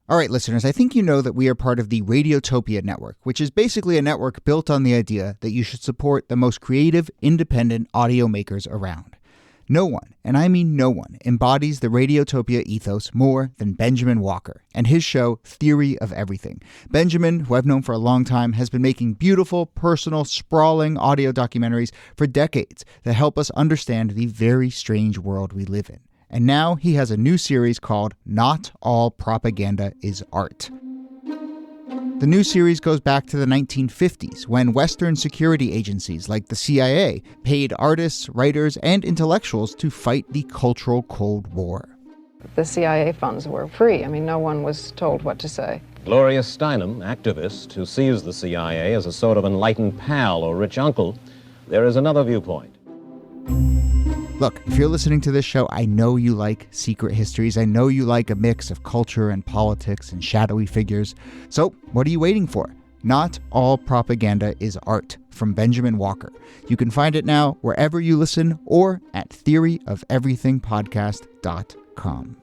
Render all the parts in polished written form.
All right, listeners, I think you know that we are part of the Radiotopia network, which is basically a network built on the idea that you should support the most creative, independent audio makers around. No one, and I mean no one, embodies the Radiotopia ethos more than Benjamin Walker and his show Theory of Everything. Benjamin, who I've known for a long time, has been making beautiful, personal, sprawling audio documentaries for decades that help us understand the very strange world we live in. And now he has a new series called Not All Propaganda is Art. The new series goes back to the 1950s when Western security agencies like the CIA paid artists, writers, and intellectuals to fight the cultural Cold War. The CIA funds were free. I mean, no one was told what to say. Gloria Steinem, activist who sees the CIA as a sort of enlightened pal or rich uncle, there is another viewpoint. Look, if you're listening to this show, I know you like secret histories. I know you like a mix of culture and politics and shadowy figures. So what are you waiting for? Not All Propaganda is Art from Benjamin Walker. You can find it now wherever you listen or at theoryofeverythingpodcast.com.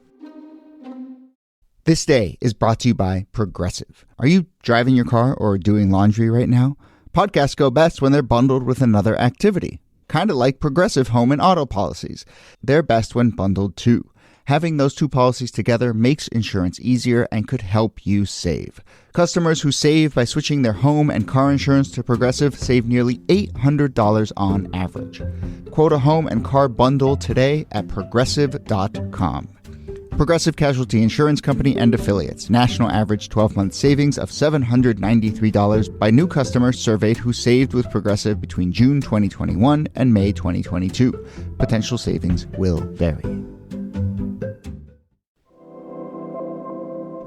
This day is brought to you by Progressive. Are you driving your car or doing laundry right now? Podcasts go best when they're bundled with another activity. Kind of like Progressive home and auto policies. They're best when bundled too. Having those two policies together makes insurance easier and could help you save. Customers who save by switching their home and car insurance to Progressive save nearly $800 on average. Quote a home and car bundle today at Progressive.com. Progressive Casualty Insurance Company and Affiliates. National average 12-month savings of $793 by new customers surveyed who saved with Progressive between June 2021 and May 2022. Potential savings will vary.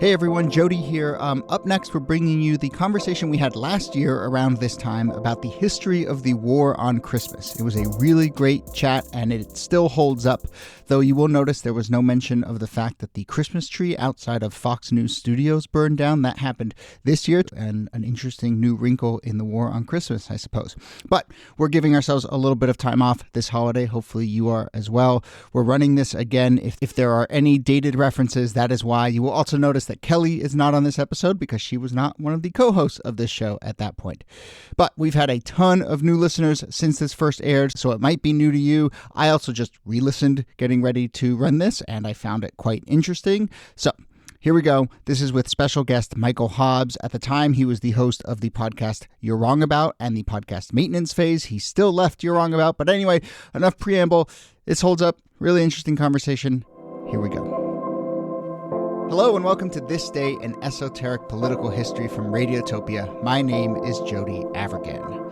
Hey everyone, Jody here. Up next, we're bringing you the conversation we had last year around this time about the history of the War on Christmas. It was a really great chat and it still holds up, though you will notice there was no mention of the fact that the Christmas tree outside of Fox News Studios burned down. That happened this year, and an interesting new wrinkle in the War on Christmas, I suppose. But we're giving ourselves a little bit of time off this holiday. Hopefully you are as well. We're running this again. If there are any dated references, that is why. You will also notice that Kelly is not on this episode because she was not one of the co-hosts of this show at that point. But we've had a ton of new listeners since this first aired, so it might be new to you. I also just re-listened getting ready to run this, and I found it quite interesting. So here we go. This is with special guest Michael Hobbes. At the time, he was the host of the podcast You're Wrong About and the podcast Maintenance Phase. He still left You're Wrong About, but anyway, enough preamble. This holds up. Really interesting conversation. Here we go. Hello and welcome to This Day in Esoteric Political History from Radiotopia. My name is Jody Avirgan.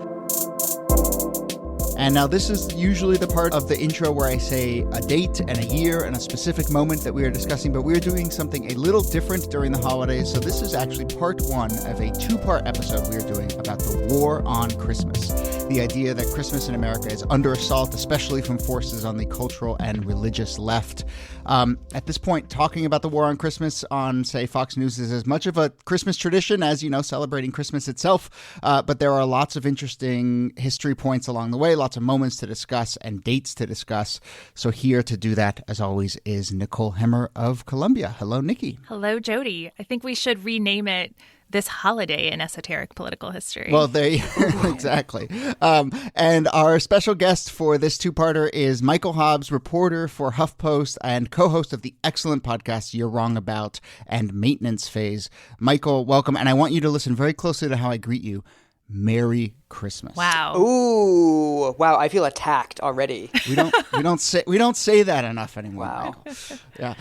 And now this is usually the part of the intro where I say a date and a year and a specific moment that we are discussing, but we're doing something a little different during the holidays. So this is actually part one of a two-part episode we're doing about the War on Christmas. The idea that Christmas in America is under assault, especially from forces on the cultural and religious left. At this point, talking about the War on Christmas on, say, Fox News is as much of a Christmas tradition as, celebrating Christmas itself. But there are lots of interesting history points along the way, lots of moments to discuss and dates to discuss. So here to do that, as always, is Nicole Hemmer of Columbia. Hello, Nikki. Hello, Jody. I think we should rename it This Holiday in Esoteric Political History. Well, there you exactly. And our special guest for this two-parter is Michael Hobbes, reporter for HuffPost and co-host of the excellent podcast You're Wrong About and Maintenance Phase. Michael, welcome. And I want you to listen very closely to how I greet you. Merry Christmas. Wow. Ooh, wow, I feel attacked already. We don't say that enough anymore. Wow. Michael. Yeah.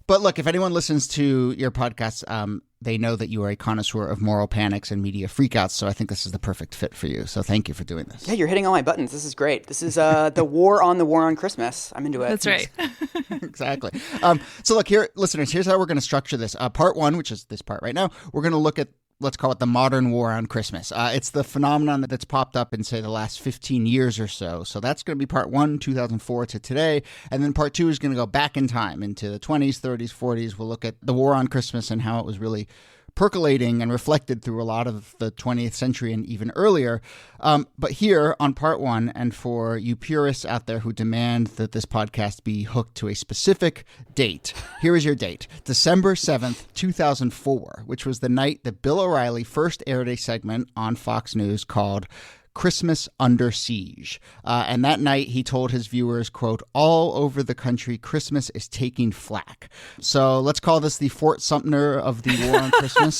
But look, if anyone listens to your podcast, they know that you are a connoisseur of moral panics and media freakouts, so I think this is the perfect fit for you. So thank you for doing this. Yeah, you're hitting all my buttons. This is great. This is the war on Christmas. I'm into it. That's right. Exactly. So look, here, listeners, here's how we're going to structure this. Part one, which is this part right now, we're going to look at, let's call it the modern war on Christmas. It's the phenomenon that's popped up in, say, the last 15 years or so. So that's going to be part one, 2004 to today. And then part two is going to go back in time into the 20s, 30s, 40s. We'll look at the war on Christmas and how it was really percolating and reflected through a lot of the 20th century and even earlier. But here on part one, and for you purists out there who demand that this podcast be hooked to a specific date, here is your date, December 7th, 2004, which was the night that Bill O'Reilly first aired a segment on Fox News called Christmas Under Siege. And that night he told his viewers, quote, all over the country, Christmas is taking flack. So let's call this the Fort Sumter of the War on Christmas,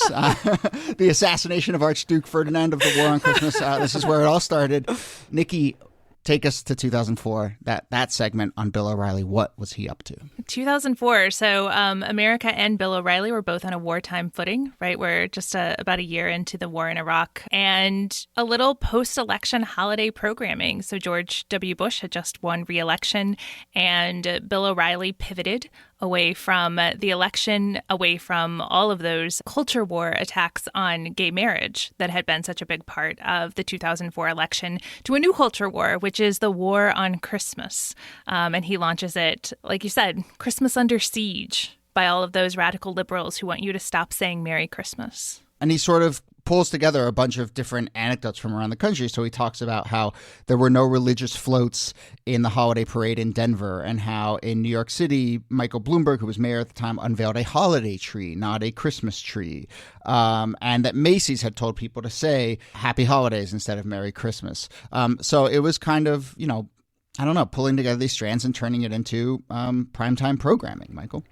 the assassination of Archduke Ferdinand of the War on Christmas. This is where it all started. Nikki, take us to 2004, that segment on Bill O'Reilly. What was he up to? 2004. So America and Bill O'Reilly were both on a wartime footing, right? We're just about a year into the war in Iraq, and a little post-election holiday programming. So George W. Bush had just won re-election, and Bill O'Reilly pivoted away from the election, away from all of those culture war attacks on gay marriage that had been such a big part of the 2004 election, to a new culture war, which is the war on Christmas. And he launches it, like you said, Christmas Under Siege, by all of those radical liberals who want you to stop saying Merry Christmas. And he sort of pulls together a bunch of different anecdotes from around the country. So he talks about how there were no religious floats in the holiday parade in Denver, and how in New York City, Michael Bloomberg, who was mayor at the time, unveiled a holiday tree, not a Christmas tree. And that Macy's had told people to say Happy Holidays instead of Merry Christmas. So it was kind of, I don't know, pulling together these strands and turning it into primetime programming, Michael.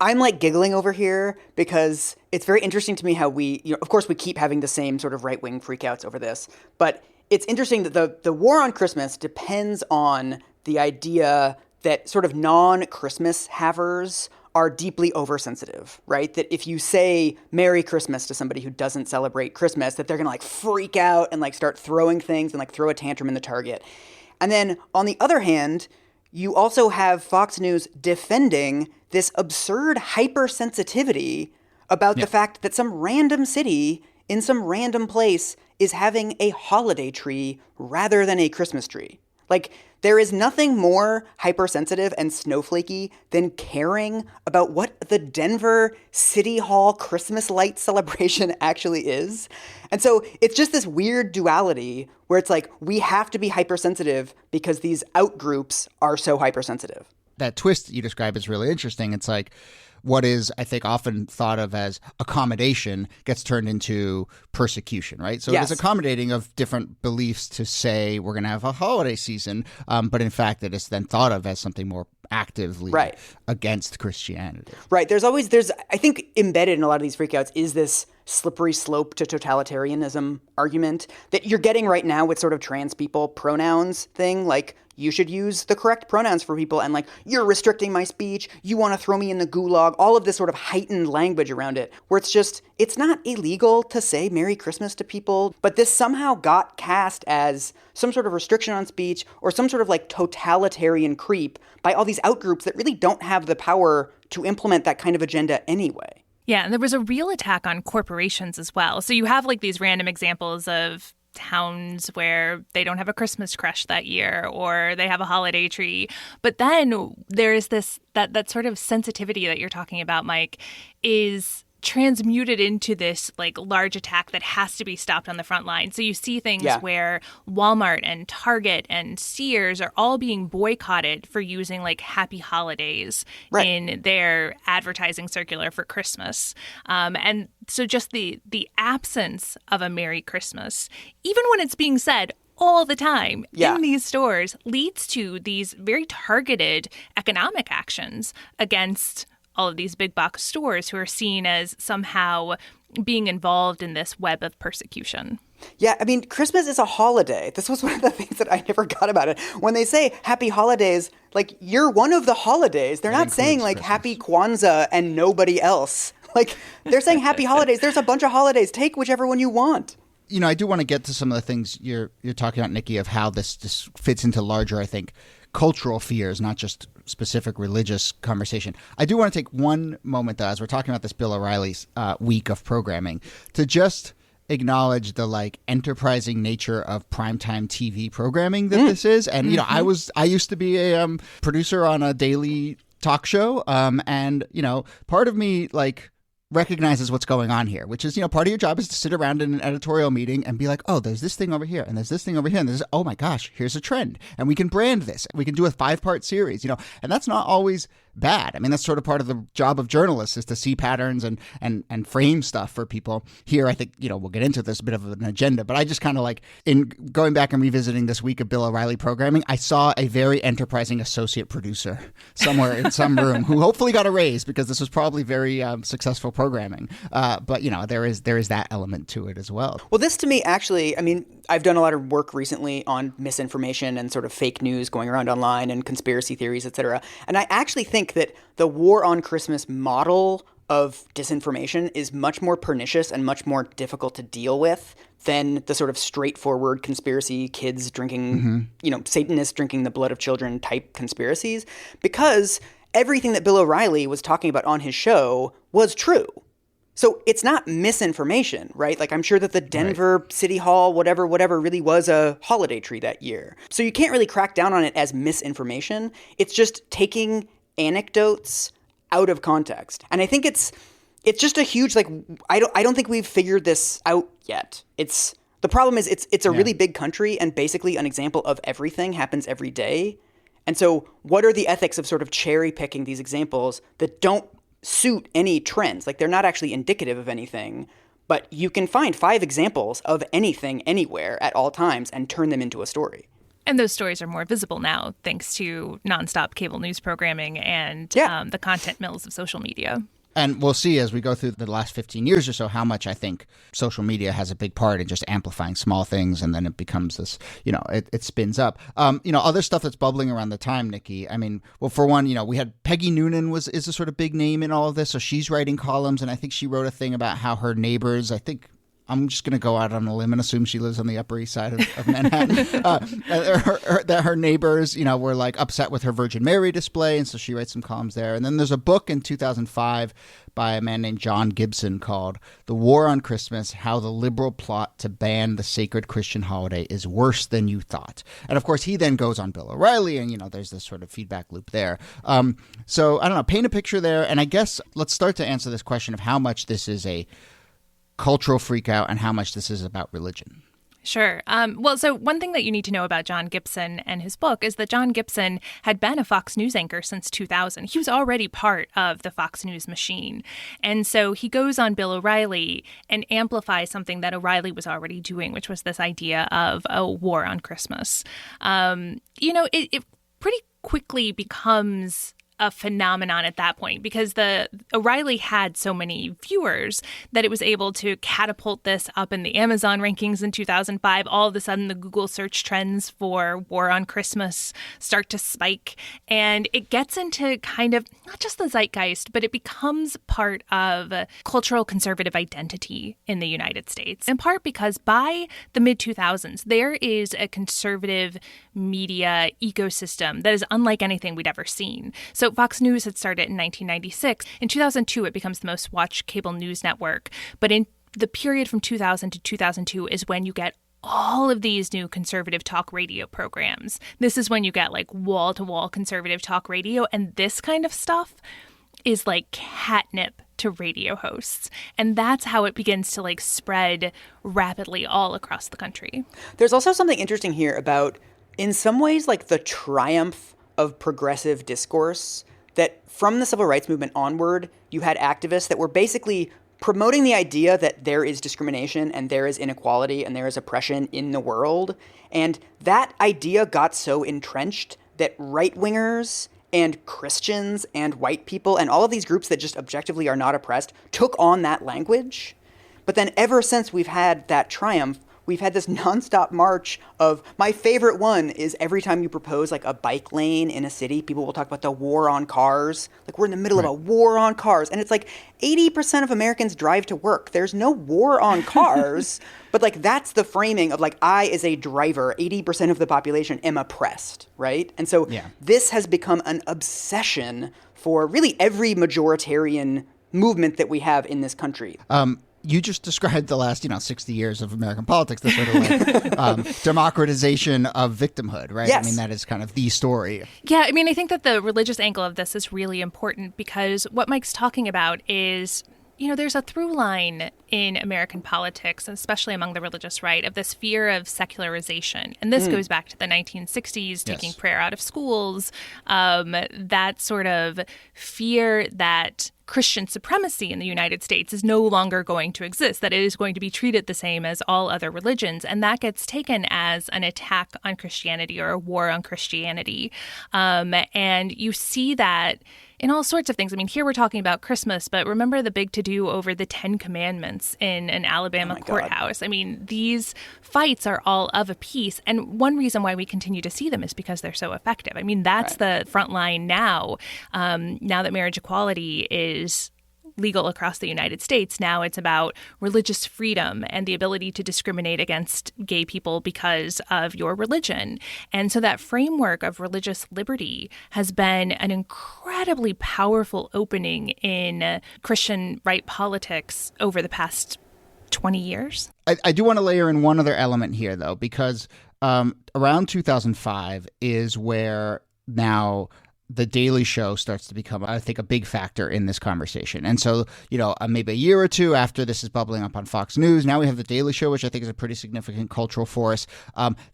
I'm like giggling over here because it's very interesting to me how of course we keep having the same sort of right-wing freakouts over this, but it's interesting that the war on Christmas depends on the idea that sort of non-Christmas havers are deeply oversensitive, right? That if you say Merry Christmas to somebody who doesn't celebrate Christmas, that they're going to like freak out and like start throwing things and like throw a tantrum in the Target. And then on the other hand, you also have Fox News defending this absurd hypersensitivity about the fact that some random city in some random place is having a holiday tree rather than a Christmas tree. Like, there is nothing more hypersensitive and snowflakey than caring about what the Denver City Hall Christmas light celebration actually is. And so it's just this weird duality where it's like, we have to be hypersensitive because these outgroups are so hypersensitive. That twist you describe is really interesting. It's like what is, I think, often thought of as accommodation gets turned into persecution, right? So Yes. It is accommodating of different beliefs to say we're going to have a holiday season, but in fact it is then thought of as something more actively against Christianity. Right. There's I think embedded in a lot of these freakouts is this slippery slope to totalitarianism argument that you're getting right now with sort of trans people pronouns thing. Like, you should use the correct pronouns for people, and like, you're restricting my speech, you want to throw me in the gulag, all of this sort of heightened language around it, where it's not illegal to say Merry Christmas to people, but this somehow got cast as some sort of restriction on speech or some sort of like totalitarian creep by all these outgroups that really don't have the power to implement that kind of agenda anyway. Yeah, and there was a real attack on corporations as well. So you have like these random examples of towns where they don't have a Christmas crush that year, or they have a holiday tree. But then there is this, that sort of sensitivity that you're talking about, Mike, is transmuted into this like large attack that has to be stopped on the front line. So you see things where Walmart and Target and Sears are all being boycotted for using like Happy Holidays in their advertising circular for Christmas. And so just the absence of a Merry Christmas, even when it's being said all the time in these stores, leads to these very targeted economic actions against all of these big box stores who are seen as somehow being involved in this web of persecution. Yeah, I mean, Christmas is a holiday. This was one of the things that I never got about it. When they say Happy Holidays, like, you're one of the holidays. They're not saying like Christmas. Happy Kwanzaa and nobody else. Like, they're saying Happy Holidays. There's a bunch of holidays. Take whichever one you want. You know, I do want to get to some of the things you're talking about, Nikki, of how this fits into larger, I think, cultural fears, not just specific religious conversation. I do want to take one moment, though, as we're talking about this Bill O'Reilly's week of programming, to just acknowledge the like enterprising nature of primetime TV programming that this is. And, you know, I used to be a producer on a daily talk show. And, you know, part of me like recognizes what's going on here, which is, part of your job is to sit around in an editorial meeting and be like, oh, there's this thing over here and there's this thing over here and there's, oh my gosh, here's a trend and we can brand this. We can do a 5-part series, and that's not always bad. I mean, that's sort of part of the job of journalists is to see patterns and frame stuff for people. Here, I think, we'll get into this, a bit of an agenda, but I just kind of like, in going back and revisiting this week of Bill O'Reilly programming, I saw a very enterprising associate producer somewhere in some room who hopefully got a raise because this was probably very successful programming. But, there is that element to it as well. Well, this to me, actually, I mean, I've done a lot of work recently on misinformation and sort of fake news going around online and conspiracy theories, et cetera. And I actually think that the War on Christmas model of disinformation is much more pernicious and much more difficult to deal with than the sort of straightforward conspiracy, kids drinking, Satanists drinking the blood of children type conspiracies, because everything that Bill O'Reilly was talking about on his show was true. So it's not misinformation, right? Like, I'm sure that the Denver City Hall, whatever, really was a holiday tree that year. So you can't really crack down on it as misinformation. It's just taking anecdotes out of context. And I think it's just a huge, like, I don't think we've figured this out yet. The problem is it's a really big country, and basically an example of everything happens every day. And so what are the ethics of sort of cherry picking these examples that don't suit any trends? Like, they're not actually indicative of anything, but you can find 5 examples of anything anywhere at all times and turn them into a story. And those stories are more visible now thanks to nonstop cable news programming and the content mills of social media. And we'll see as we go through the last 15 years or so how much I think social media has a big part in just amplifying small things, and then it becomes this, it spins up. Other stuff that's bubbling around the time, Nikki. I mean, well, for one, we had Peggy Noonan is a sort of big name in all of this. So she's writing columns, and I think she wrote a thing about how her neighbors, I'm just going to go out on a limb and assume she lives on the Upper East Side of Manhattan. That her neighbors, were like upset with her Virgin Mary display, and so she writes some columns there. And then there's a book in 2005 by a man named John Gibson called "The War on Christmas: How the Liberal Plot to Ban the Sacred Christian Holiday is Worse Than You Thought." And of course, he then goes on Bill O'Reilly, and there's this sort of feedback loop there. So I don't know, paint a picture there, and I guess let's start to answer this question of how much this is a cultural freakout and how much this is about religion. Sure. So one thing that you need to know about John Gibson and his book is that John Gibson had been a Fox News anchor since 2000. He was already part of the Fox News machine. And so he goes on Bill O'Reilly and amplifies something that O'Reilly was already doing, which was this idea of a war on Christmas. It pretty quickly becomes a phenomenon at that point because the O'Reilly had so many viewers that it was able to catapult this up in the Amazon rankings in 2005. All of a sudden, the Google search trends for War on Christmas start to spike, and it gets into kind of not just the zeitgeist, but it becomes part of cultural conservative identity in the United States, in part because by the mid-2000s, there is a conservative media ecosystem that is unlike anything we'd ever seen. So Fox News had started in 1996. In 2002, it becomes the most watched cable news network. But in the period from 2000 to 2002 is when you get all of these new conservative talk radio programs. This is when you get like wall-to-wall conservative talk radio. And this kind of stuff is like catnip to radio hosts. And that's how it begins to like spread rapidly all across the country. There's also something interesting here about, in some ways, like the triumph of progressive discourse, that from the civil rights movement onward, you had activists that were basically promoting the idea that there is discrimination and there is inequality and there is oppression in the world. And that idea got so entrenched that right-wingers and Christians and white people and all of these groups that just objectively are not oppressed took on that language. But then ever since we've had that triumph, we've had this nonstop march of, my favorite one is every time you propose like a bike lane in a city, people will talk about the war on cars. Like, we're in the middle of a war on cars. And it's like 80% of Americans drive to work. There's no war on cars. But like, that's the framing of like, I as a driver, 80% of the population am oppressed, right? And so this has become an obsession for really every majoritarian movement that we have in this country. You just described the last, 60 years of American politics, the sort of like democratization of victimhood, right? Yes. I mean, that is kind of the story. Yeah, I mean, I think that the religious angle of this is really important because what Mike's talking about is There's a through line in American politics, especially among the religious right, of this fear of secularization. And this goes back to the 1960s, taking prayer out of schools, that sort of fear that Christian supremacy in the United States is no longer going to exist, that it is going to be treated the same as all other religions. And that gets taken as an attack on Christianity or a war on Christianity. And you see that in all sorts of things. I mean, here we're talking about Christmas, but remember the big to-do over the 10 Commandments in an Alabama courthouse. God. I mean, these fights are all of a piece. And one reason why we continue to see them is because they're so effective. I mean, that's the front line now. Now that marriage equality is legal across the United States, now it's about religious freedom and the ability to discriminate against gay people because of your religion. And so that framework of religious liberty has been an incredibly powerful opening in Christian right politics over the past 20 years. I do want to layer in one other element here, though, because around 2005 is where now the Daily Show starts to become, I think, a big factor in this conversation. And so, maybe a year or two after this is bubbling up on Fox News, now we have the Daily Show, which I think is a pretty significant cultural force.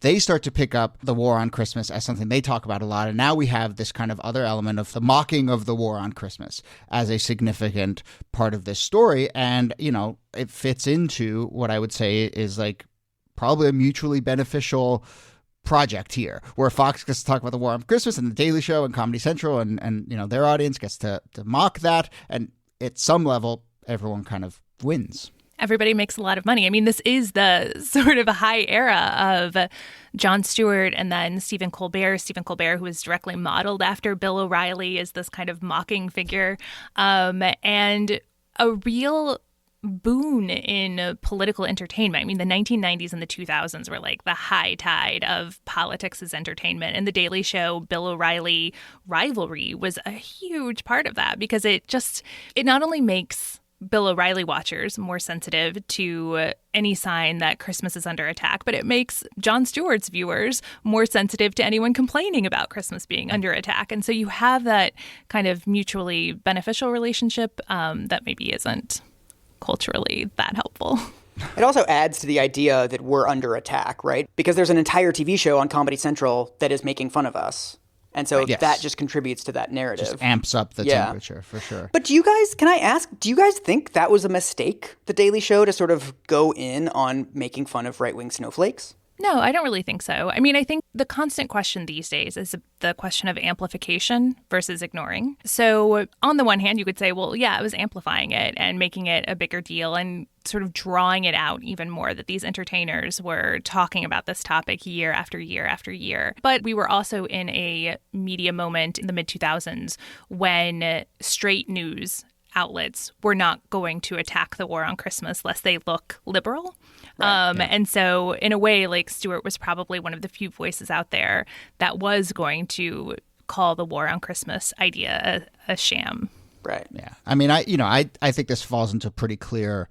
They start to pick up the war on Christmas as something they talk about a lot. And now we have this kind of other element of the mocking of the war on Christmas as a significant part of this story. And, it fits into what I would say is like probably a mutually beneficial project here, where Fox gets to talk about the war on Christmas and the Daily Show and Comedy Central and their audience gets to mock that. And at some level, everyone kind of wins. Everybody makes a lot of money. I mean, this is the sort of a high era of Jon Stewart and then Stephen Colbert. Stephen Colbert, who is directly modeled after Bill O'Reilly, is this kind of mocking figure, and a real boon in political entertainment. I mean, the 1990s and the 2000s were like the high tide of politics as entertainment. And the Daily Show, Bill O'Reilly rivalry was a huge part of that, because it not only makes Bill O'Reilly watchers more sensitive to any sign that Christmas is under attack, but it makes Jon Stewart's viewers more sensitive to anyone complaining about Christmas being under attack. And so you have that kind of mutually beneficial relationship that maybe isn't culturally that helpful. It also adds to the idea that we're under attack, right? Because there's an entire TV show on Comedy Central that is making fun of us. And so that just contributes to that narrative. Just amps up the temperature, for sure. But can I ask, do you guys think that was a mistake, The Daily Show, to sort of go in on making fun of right-wing snowflakes? No, I don't really think so. I mean, I think the constant question these days is the question of amplification versus ignoring. So on the one hand, you could say, well, yeah, it was amplifying it and making it a bigger deal and sort of drawing it out even more, that these entertainers were talking about this topic year after year after year. But we were also in a media moment in the mid-2000s when straight news outlets were not going to attack the war on Christmas lest they look liberal. And so in a way, like, Stewart was probably one of the few voices out there that was going to call the war on Christmas idea a sham. Right. Yeah. I mean, I think this falls into pretty clear,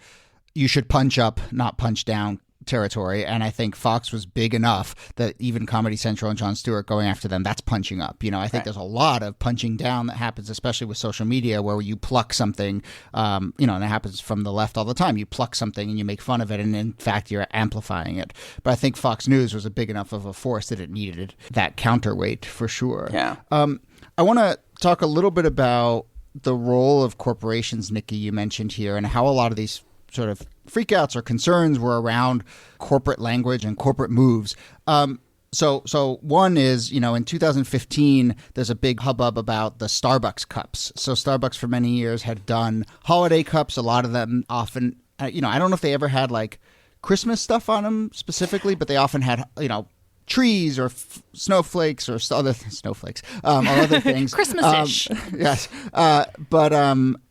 you should punch up, not punch down territory. And I think Fox was big enough that even Comedy Central and Jon Stewart going after them, that's punching up. I think there's a lot of punching down that happens, especially with social media, where you pluck something, and it happens from the left all the time. You pluck something and you make fun of it, and in fact, you're amplifying it. But I think Fox News was a big enough of a force that it needed that counterweight for sure. Yeah. I want to talk a little bit about the role of corporations, Nikki, you mentioned here, and how a lot of these sort of freakouts or concerns were around corporate language and corporate moves. So one is, in 2015, there's a big hubbub about the Starbucks cups. So Starbucks for many years had done holiday cups. A lot of them often, I don't know if they ever had like Christmas stuff on them specifically, but they often had, trees or snowflakes or other snowflakes or other things. Christmas-ish. Yes. But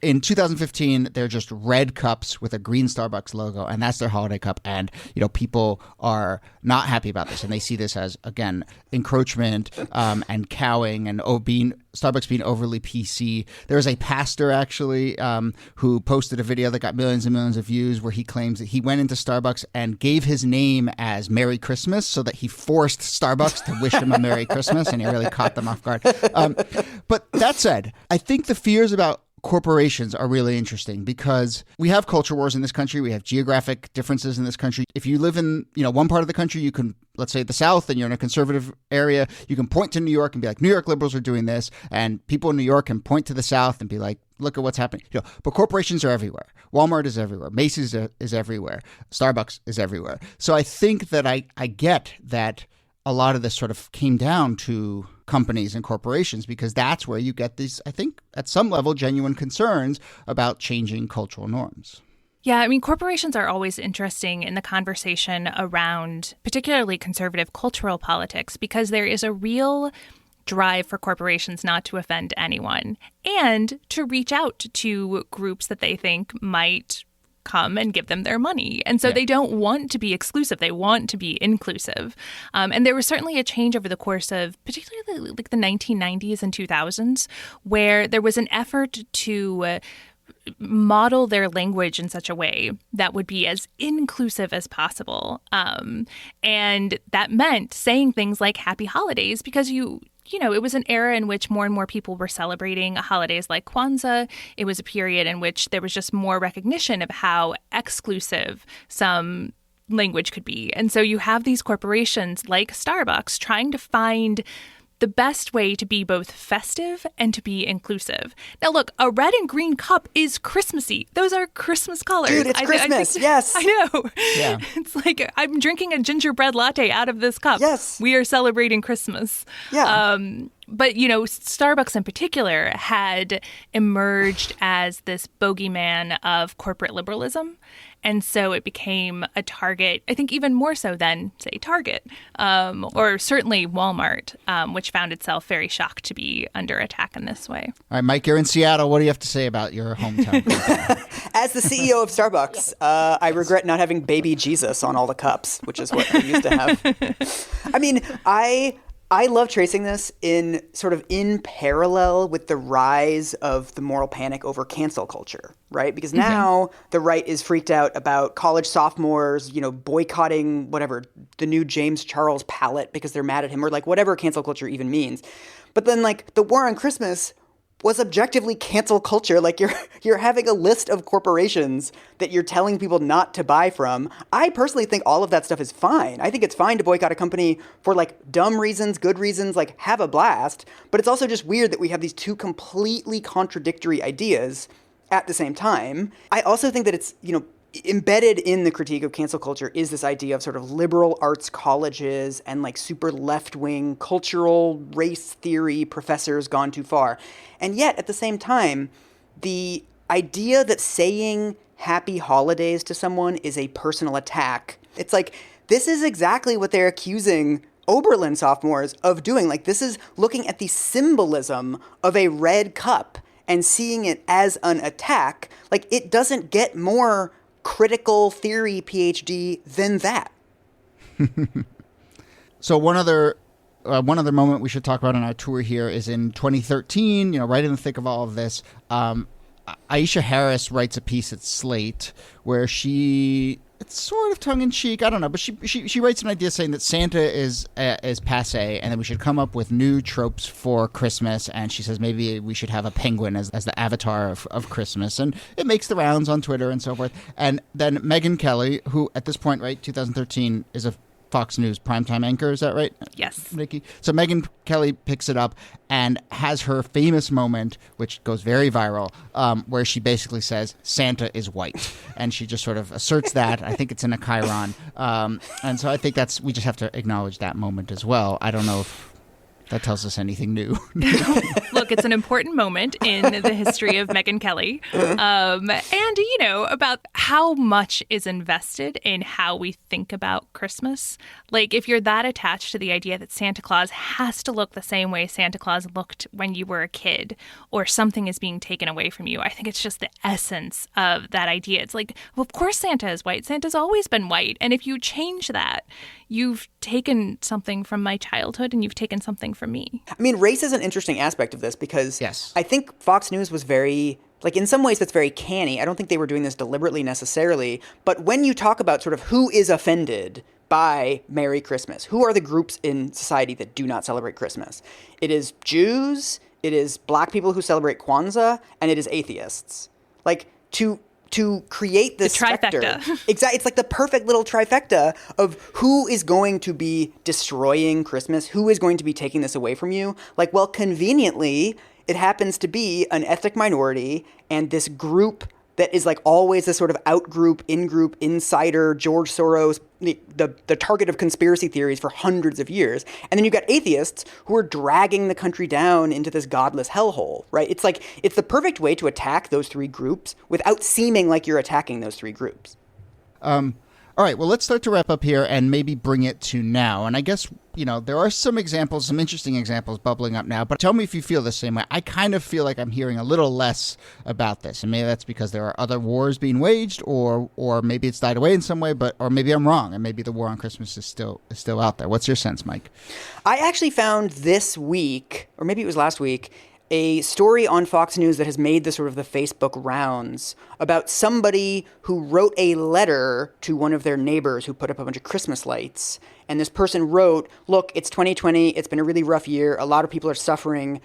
in 2015, they're just red cups with a green Starbucks logo, and that's their holiday cup. And, people are not happy about this, and they see this as, again, encroachment and cowing and Starbucks being overly PC. There was a pastor, actually, who posted a video that got millions and millions of views where he claims that he went into Starbucks and gave his name as Merry Christmas so that he forced Starbucks to wish him a Merry Christmas, and he really caught them off guard. But that said, I think the fears about corporations are really interesting because we have culture wars in this country. We have geographic differences in this country. If you live in, one part of the country, you can, let's say the South, and you're in a conservative area, you can point to New York and be like, New York liberals are doing this. And people in New York can point to the South and be like, look at what's happening. But corporations are everywhere. Walmart is everywhere. Macy's is everywhere. Starbucks is everywhere. So I think that I get that a lot of this sort of came down to companies and corporations because that's where you get these, I think, at some level, genuine concerns about changing cultural norms. Yeah, I mean, corporations are always interesting in the conversation around particularly conservative cultural politics because there is a real drive for corporations not to offend anyone and to reach out to groups that they think might come and give them their money. And so they don't want to be exclusive. They want to be inclusive. And there was certainly a change over the course of particularly like the 1990s and 2000s where there was an effort to model their language in such a way that would be as inclusive as possible. And that meant saying things like happy holidays because it was an era in which more and more people were celebrating holidays like Kwanzaa. It was a period in which there was just more recognition of how exclusive some language could be. And so you have these corporations like Starbucks trying to find the best way to be both festive and to be inclusive. Now, look, a red and green cup is Christmassy. Those are Christmas colors. Dude, it's Christmas. Yes. I know. Yeah. It's like I'm drinking a gingerbread latte out of this cup. Yes. We are celebrating Christmas. Yeah. But, Starbucks in particular had emerged as this bogeyman of corporate liberalism. And so it became a target, I think even more so than, say, Target, or certainly Walmart, which found itself very shocked to be under attack in this way. All right, Mike, you're in Seattle. What do you have to say about your hometown? As the CEO of Starbucks, I regret not having baby Jesus on all the cups, which is what we used to have. I mean, I love tracing this in parallel with the rise of the moral panic over cancel culture, right? Because now the right is freaked out about college sophomores, boycotting the new James Charles palette because they're mad at him or whatever cancel culture even means. But then the war on Christmas was objectively cancel culture. You're having a list of corporations that you're telling people not to buy from. I personally think all of that stuff is fine. I think it's fine to boycott a company for dumb reasons, good reasons, have a blast. But it's also just weird that we have these two completely contradictory ideas at the same time. I also think that it's, embedded in the critique of cancel culture is this idea of liberal arts colleges and super left-wing cultural race theory professors gone too far. And yet, at the same time, the idea that saying happy holidays to someone is a personal attack, it's this is exactly what they're accusing Oberlin sophomores of doing. This is looking at the symbolism of a red cup and seeing it as an attack. It doesn't get more critical theory PhD than that. So one other moment we should talk about on our tour here is in 2013, right in the thick of all of this, Aisha Harris writes a piece at Slate where it's sort of tongue-in-cheek, I don't know, but she writes an idea saying that Santa is passé and that we should come up with new tropes for Christmas, and she says maybe we should have a penguin as the avatar of Christmas, and it makes the rounds on Twitter and so forth. And then Megyn Kelly, who at this point, right, 2013, is a Fox News primetime anchor, is that right? Yes. Nikki? So Megyn Kelly picks it up and has her famous moment, which goes very viral, where she basically says, Santa is white. And she just sort of asserts that. I think it's in a chyron. And so I think we just have to acknowledge that moment as well. I don't know if that tells us anything new. Look, it's an important moment in the history of Megyn Kelly. And, about how much is invested in how we think about Christmas. If you're that attached to the idea that Santa Claus has to look the same way Santa Claus looked when you were a kid, or something is being taken away from you, I think it's just the essence of that idea. It's well, of course Santa is white. Santa's always been white. And if you change that, you've taken something from my childhood and you've taken something from me. I mean, race is an interesting aspect of this because yes. I think Fox News was very, in some ways that's very canny. I don't think they were doing this deliberately necessarily. But when you talk about who is offended by Merry Christmas, who are the groups in society that do not celebrate Christmas? It is Jews, it is black people who celebrate Kwanzaa, and it is atheists. Like, to create this trifecta. Exactly. It's like the perfect little trifecta of who is going to be destroying Christmas, who is going to be taking this away from you. Like, well, conveniently, it happens to be an ethnic minority and this group that is like always this sort of out-group, in-group, insider, George Soros, the target of conspiracy theories for hundreds of years. And then you've got atheists who are dragging the country down into this godless hellhole, right? It's like, it's the perfect way to attack those three groups without seeming like you're attacking those three groups. All right, well, let's start to wrap up here and maybe bring it to now. And I guess, there are some examples, some interesting examples bubbling up now. But tell me if you feel the same way. I kind of feel like I'm hearing a little less about this. And maybe that's because there are other wars being waged, or maybe it's died away in some way, or maybe I'm wrong. And maybe the war on Christmas is still out there. What's your sense, Mike? I actually found this week, or maybe it was last week, a story on Fox News that has made the sort of the Facebook rounds about somebody who wrote a letter to one of their neighbors who put up a bunch of Christmas lights. And this person wrote, look, it's 2020. It's been a really rough year. A lot of people are suffering.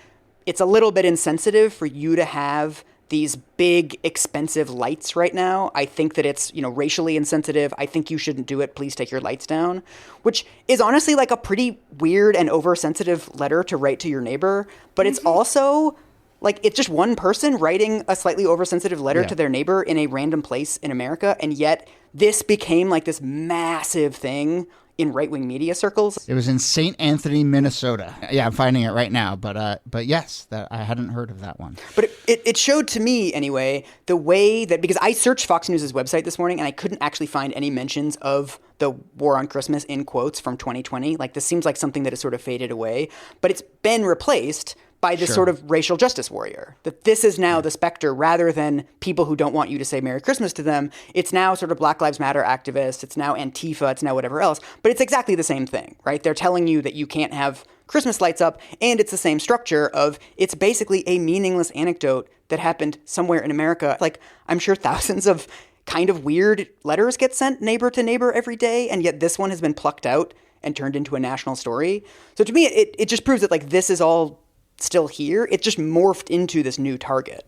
It's a little bit insensitive for you to have these big, expensive lights right now. I think that it's, racially insensitive. I think you shouldn't do it. Please take your lights down. Which is honestly like a pretty weird and oversensitive letter to write to your neighbor. But it's also like, it's just one person writing a slightly oversensitive letter to their neighbor in a random place in America. And yet this became like this massive thing in right-wing media circles. It was in St. Anthony, Minnesota. Yeah, I'm finding it right now. But yes, that I hadn't heard of that one. But it showed to me, anyway, the way that, because I searched Fox News' website this morning and I couldn't actually find any mentions of the war on Christmas in quotes from 2020. Like, this seems like something that has sort of faded away. But it's been replaced by this sort of racial justice warrior. That this is now the specter, rather than people who don't want you to say Merry Christmas to them. It's now sort of Black Lives Matter activists. It's now Antifa. It's now whatever else. But it's exactly the same thing, right? They're telling you that you can't have Christmas lights up, and it's the same structure of, it's basically a meaningless anecdote that happened somewhere in America. Like, I'm sure thousands of kind of weird letters get sent neighbor to neighbor every day, and yet this one has been plucked out and turned into a national story. So to me, it just proves that, like, this is all still here. It just morphed into this new target.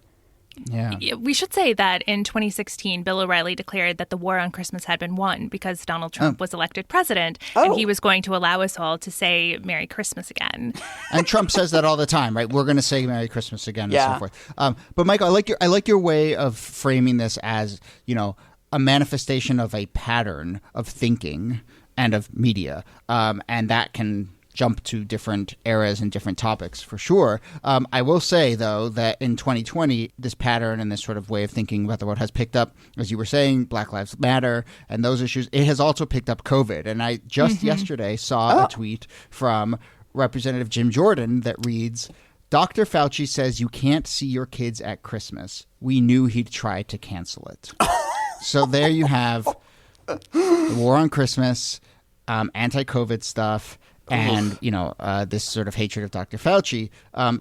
Yeah. We should say that in 2016, Bill O'Reilly declared that the war on Christmas had been won because Donald Trump was elected president, and he was going to allow us all to say Merry Christmas again. And Trump says that all the time, right? We're going to say Merry Christmas again, and so forth. But Michael, I like your way of framing this as, a manifestation of a pattern of thinking and of media, and that can jump to different eras and different topics for sure. I will say, though, that in 2020, this pattern and this sort of way of thinking about the world has picked up, as you were saying, Black Lives Matter and those issues. It has also picked up COVID. And I just yesterday saw a tweet from Representative Jim Jordan that reads, Dr. Fauci says you can't see your kids at Christmas. We knew he'd try to cancel it. So there you have the war on Christmas, anti-COVID stuff, and, this sort of hatred of Dr. Fauci.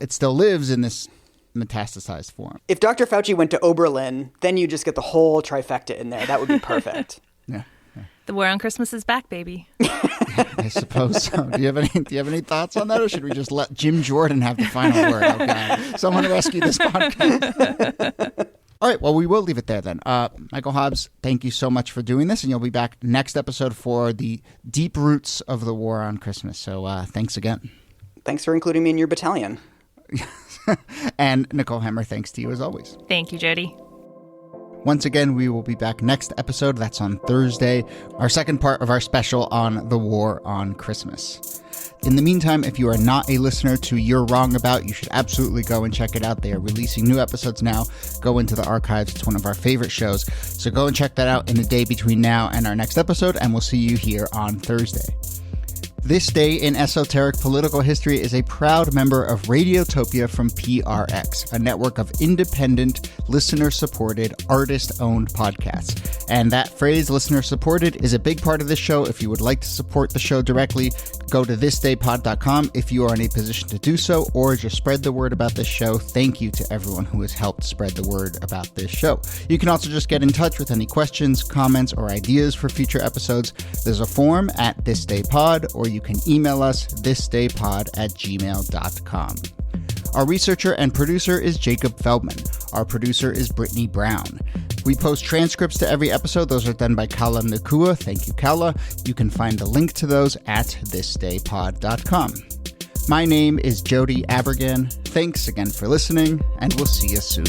It still lives in this metastasized form. If Dr. Fauci went to Oberlin, then you just get the whole trifecta in there. That would be perfect. Yeah. The war on Christmas is back, baby. I suppose so. Do you have any thoughts on that, or should we just let Jim Jordan have the final word? Oh, God. Someone rescue this podcast. All right, well, we will leave it there then. Michael Hobbes, thank you so much for doing this, and you'll be back next episode for the deep roots of the war on Christmas. So thanks again. Thanks for including me in your battalion. And Nicole Hammer, thanks to you as always. Thank you, Jody. Once again, we will be back next episode. That's on Thursday, our second part of our special on the war on Christmas. In the meantime, if you are not a listener to You're Wrong About, you should absolutely go and check it out. They are releasing new episodes now. Go into the archives. It's one of our favorite shows. So go and check that out in the day between now and our next episode, and we'll see you here on Thursday. This Day in Esoteric Political History is a proud member of Radiotopia from PRX, a network of independent, listener-supported, artist-owned podcasts. And that phrase, listener-supported, is a big part of this show. If you would like to support the show directly, go to thisdaypod.com if you are in a position to do so, or just spread the word about this show. Thank you to everyone who has helped spread the word about this show. You can also just get in touch with any questions, comments, or ideas for future episodes. There's a form at thisdaypod, or you can email us thisdaypod@gmail.com. Our researcher and producer is Jacob Feldman. Our producer is Brittany Brown. We post transcripts to every episode. Those are done by Kala Nakua. Thank you, Kala. You can find the link to those at thisdaypod.com. My name is Jody Abergan. Thanks again for listening, and we'll see you soon.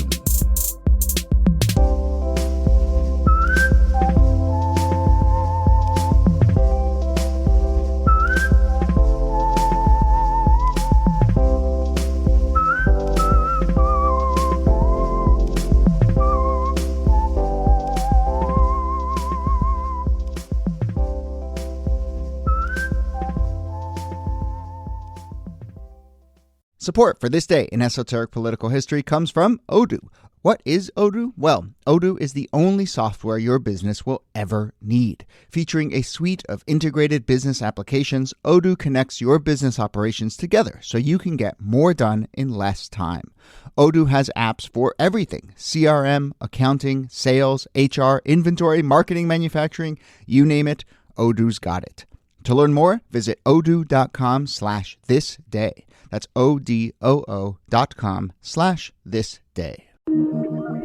Support for This Day in Esoteric Political History comes from Odoo. What is Odoo? Well, Odoo is the only software your business will ever need. Featuring a suite of integrated business applications, Odoo connects your business operations together so you can get more done in less time. Odoo has apps for everything: CRM, accounting, sales, HR, inventory, marketing, manufacturing, you name it, Odoo's got it. To learn more, visit odoo.com/thisday. That's odoo.com/thisday.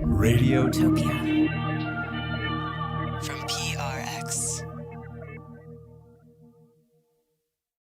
Radiotopia from PRX.